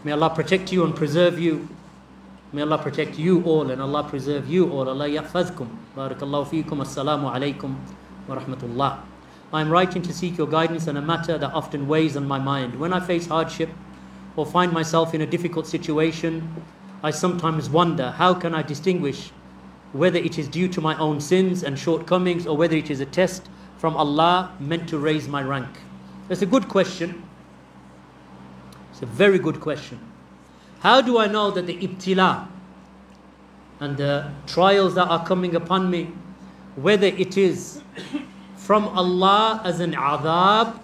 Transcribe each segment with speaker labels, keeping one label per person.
Speaker 1: May Allah protect you and preserve you. May Allah protect you all and Allah preserve you all. Allah yahfazkum. Barakallahu feekum. Assalamu alaikum wa rahmatullah. I am writing to seek your guidance on a matter that often weighs on my mind. When I face hardship or find myself in a difficult situation, I sometimes wonder, how can I distinguish whether it is due to my own sins and shortcomings or whether it is a test from Allah meant to raise my rank? That's a good question. It's a very good question. How do I know that the ibtila and the trials that are coming upon me, whether it is from Allah as an adhab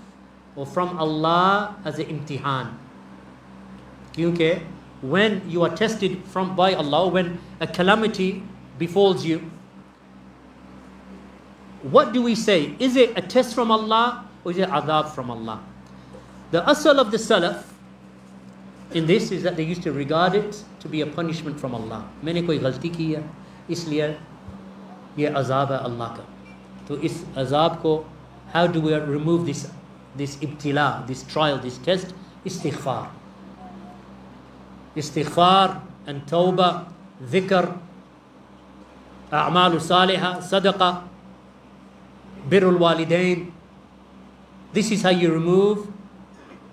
Speaker 1: or from Allah as an imtihan? Because when you are tested by Allah, when a calamity befalls you, what do we say? Is it a test from Allah or is it adhab from Allah? The asal of the Salaf in this is that they used to regard it to be a punishment from Allah. मैंने कोई गलती की है इसलिए ये अज़ाब है अल्लाह का. तो इस अज़ाब को, how do we remove this ibtila, this trial, this test? Istighfar and tawbah, dhikr, a'malu salihah, sadaqah, birrul walidain. This is how you remove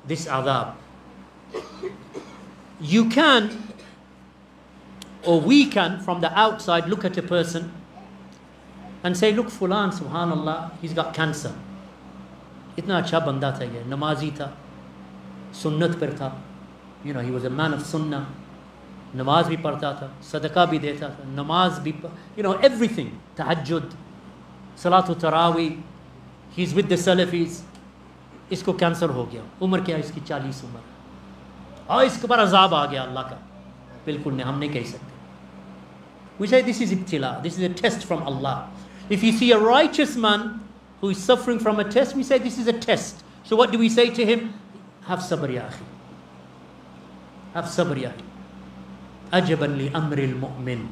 Speaker 1: this adhab. You can, or we can, from the outside look at a person and say, look, fulan, subhanallah, he's got cancer. Itna acha banda tha ye, namazi tha, sunnat par tha. You know, he was a man of sunnah. Namaz bhi padhta tha, sadaqah bhi deta tha, namaz bhi, you know, everything. Tahajjud, salatu tarawih. He's with the Salafis. Isko cancer ho gaya. Umar kya iski 40 umar. इसके पर अज़ाब आ गया अल्लाह का. बिल्कुल नहीं, हम नहीं कह सकते. We say this is ibtila, this is a test from Allah. If you see a righteous man who is suffering from a test, we say this is a test. So what do we say to him? Have sabr ya akhi. Have sabr ya akhi. Ajaban li amri al-mu'min.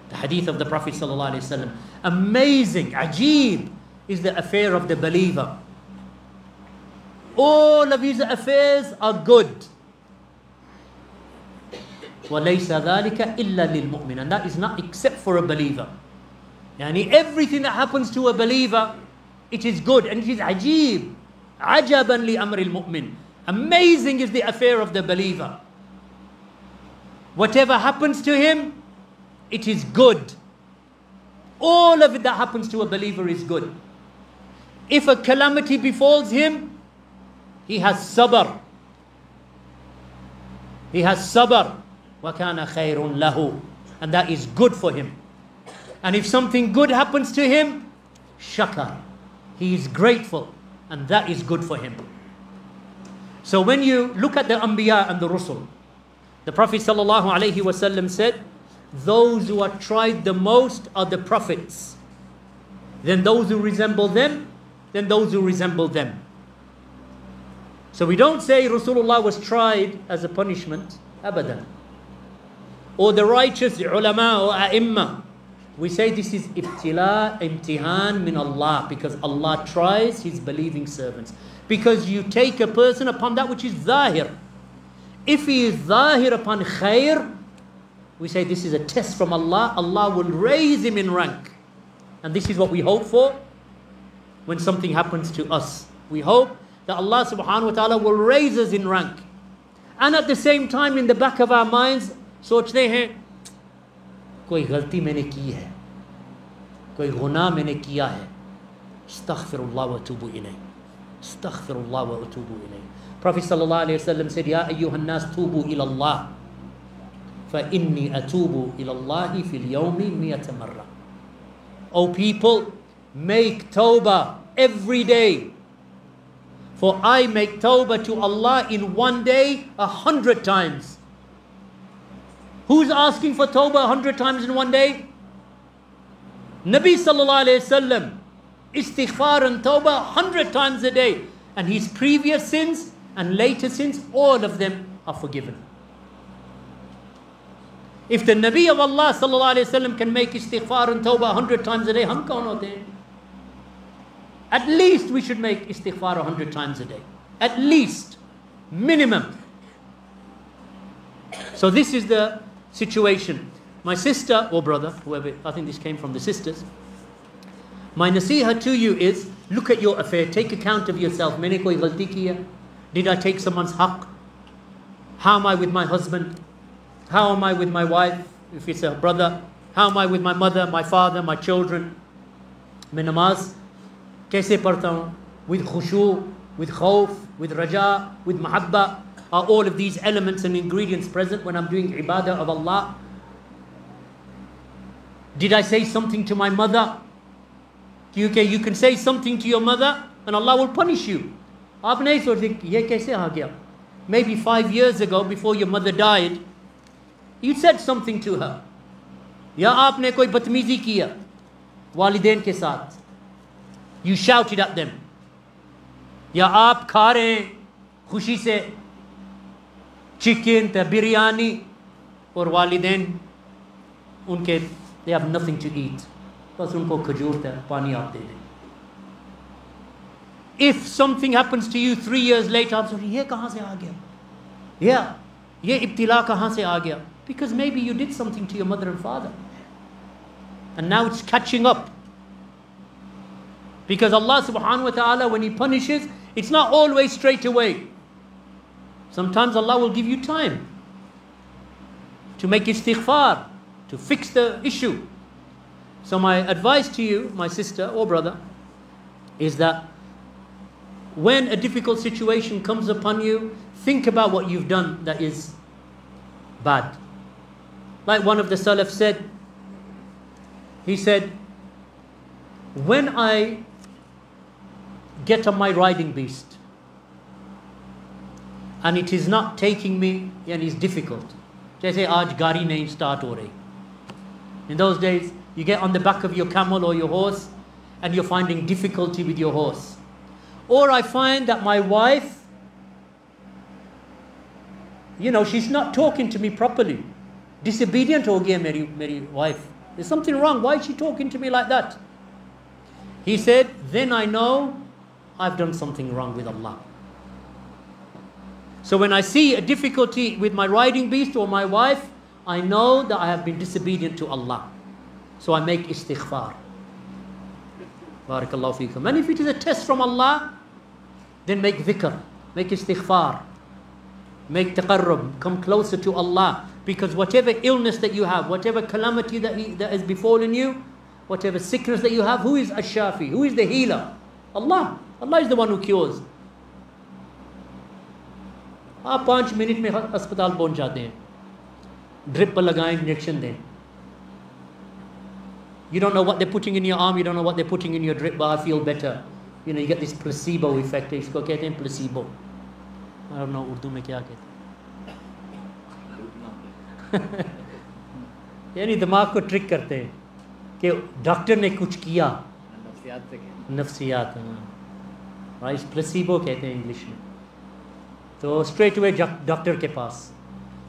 Speaker 1: The hadith of the Prophet sallallahu alaihi wasallam. Amazing, ajeeb is the affair of the believer. All of his affairs are good. وَلَيْسَ ذَلِكَ إِلَّا لِلْمُؤْمِنِ. And that is not except for a believer. Yani everything that happens to a believer, it is good and it is ajeeb. عَجَبًا لِأَمْرِ الْمُؤْمِنِ. Amazing is the affair of the believer. Whatever happens to him, it is good. All of it that happens to a believer is good. If a calamity befalls him, he has sabr. He has sabr. وَكَانَ خَيْرٌ لَهُ. And that is good for him. And if something good happens to him, shakar. He is grateful. And that is good for him. So when you look at the Anbiya and the Rusul, the Prophet ﷺ said, those who are tried the most are the prophets. Then those who resemble them, then those who resemble them. So we don't say Rasulullah was tried as a punishment, abadan. Or the righteous ulama or a'imma. We say this is ibtila, imtihan min Allah, because Allah tries His believing servants. Because you take a person upon that which is zahir. If he is zahir upon khair, we say this is a test from Allah. Allah will raise him in rank. And this is what we hope for when something happens to us. We hope that Allah subhanahu wa ta'ala will raise us in rank. And at the same time, in the back of our minds, सोचते हैं कोई गलती मैंने की है, कोई गुनाह मैंने किया है, अस्तगफिरुल्लाह व अतूबु इलैह, अस्तगफिरुल्लाह व अतूबु इलैह. Prophet sallallahu alaihi wasallam said, Ya ayyuhan nas tubu ila Allah, fa inni atubu ila Allah fil yawmi 100 marra. O people, make tawbah every day, for I make tawbah to Allah in one day 100 times. Who's asking for tawbah 100 times in one day? Nabi sallallahu alayhi wasallam. Istighfar and tawbah 100 times a day. And his previous sins and later sins, all of them are forgiven. If the Nabi of Allah sallallahu alayhi wasallam can make istighfar and tawbah 100 times a day, hum kaun hote hain? At least we should make istighfar 100 times a day. At least. Minimum. So this is the situation. My sister or brother, whoever, I think this came from the sisters. My nasiha to you is, look at your affair, take account of yourself. Maine koi galti kiya? Did I take someone's haqq? How am I with my husband? How am I with my wife, if it's a brother? How am I with my mother, my father, my children? मैं नमाज कैसे पढ़ता हूँ? With khushu, with khawf, with raja, with mahabba. Are all of these elements and ingredients present when I'm doing ibadah of Allah? Did I say something to my mother? You can say something to your mother and Allah will punish you. आप नहीं सोचते ये कैसे आ गया? Maybe 5 years ago, before your mother died, you said something to her. या आपने कोई बदतमीजी किया वालिदैन के साथ. You shouted at them. या आप खा रहे हैं खुशी से चिकन बिरयानी और वालिदैन उनके they have nothing to eat. बस उनको खजूर पानी आप दे दें. If something happens to you 3 years later, आप सोचिए ये कहाँ से आ गया? ये इब्तिला कहाँ से आ गया? Because maybe you did something to your mother and father. And now it's catching up. Because Allah subhanahu wa ta'ala, when He punishes, it's not always straight away. Sometimes Allah will give you time to make istighfar, to fix the issue. So my advice to you, my sister or brother, is that when a difficult situation comes upon you, think about what you've done that is bad. Like one of the Salaf said, he said, when I get on my riding beast and it is not taking me and it's difficult, जैसे आज गाड़ी नहीं start हो रही. In those days, you get on the back of your camel or your horse and you're finding difficulty with your horse. Or I find that my wife, she's not talking to me properly. Disobedient ho gaya meri wife. There's something wrong. Why is she talking to me like that? He said, then I know I've done something wrong with Allah. So when I see a difficulty with my riding beast or my wife, I know that I have been disobedient to Allah. So I make istighfar. Barakallahu feekum. And if it is a test from Allah, then make dhikr, make istighfar, make taqarrub, come closer to Allah. Because whatever illness that you have, whatever calamity that has befallen you, whatever sickness that you have, who is Ash-Shafi? Who is the healer? Allah. Allah is the one who cures. आप 5 minute में अस्पताल पहुंच जाते हैं. Drip पर लगाएं, injection दें. You don't know what they're putting in your arm, you don't know what they're putting in your drip, but I feel better. You get this placebo effect. इसको कहते हैं placebo. I don't know Urdu में क्या कहते हैं. यानी दिमाग को ट्रिक करते हैं कि डॉक्टर ने कुछ किया. नफ्सियात. राइट, प्लेसिबो कहते हैं इंग्लिश में. तो स्ट्रेट अवे डॉक्टर के पास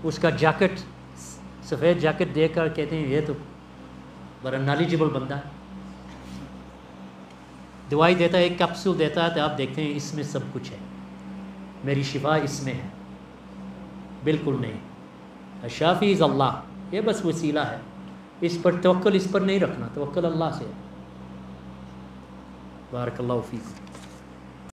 Speaker 1: उसका जैकेट, सफ़ेद जैकेट देखकर कहते हैं ये तो बड़ा नॉलेजेबल बंदा है. दवाई देता है, एक कैप्सूल देता है, तो आप देखते हैं इसमें सब कुछ है, मेरी शिफा इसमें है. बिल्कुल नहीं. शाफी इज़ अल्लाह. ये बस वसीला है. इस पर तवक्कुल इस पर नहीं रखना, तवक्कुल अल्लाह से. बारकल्लाहु फीक.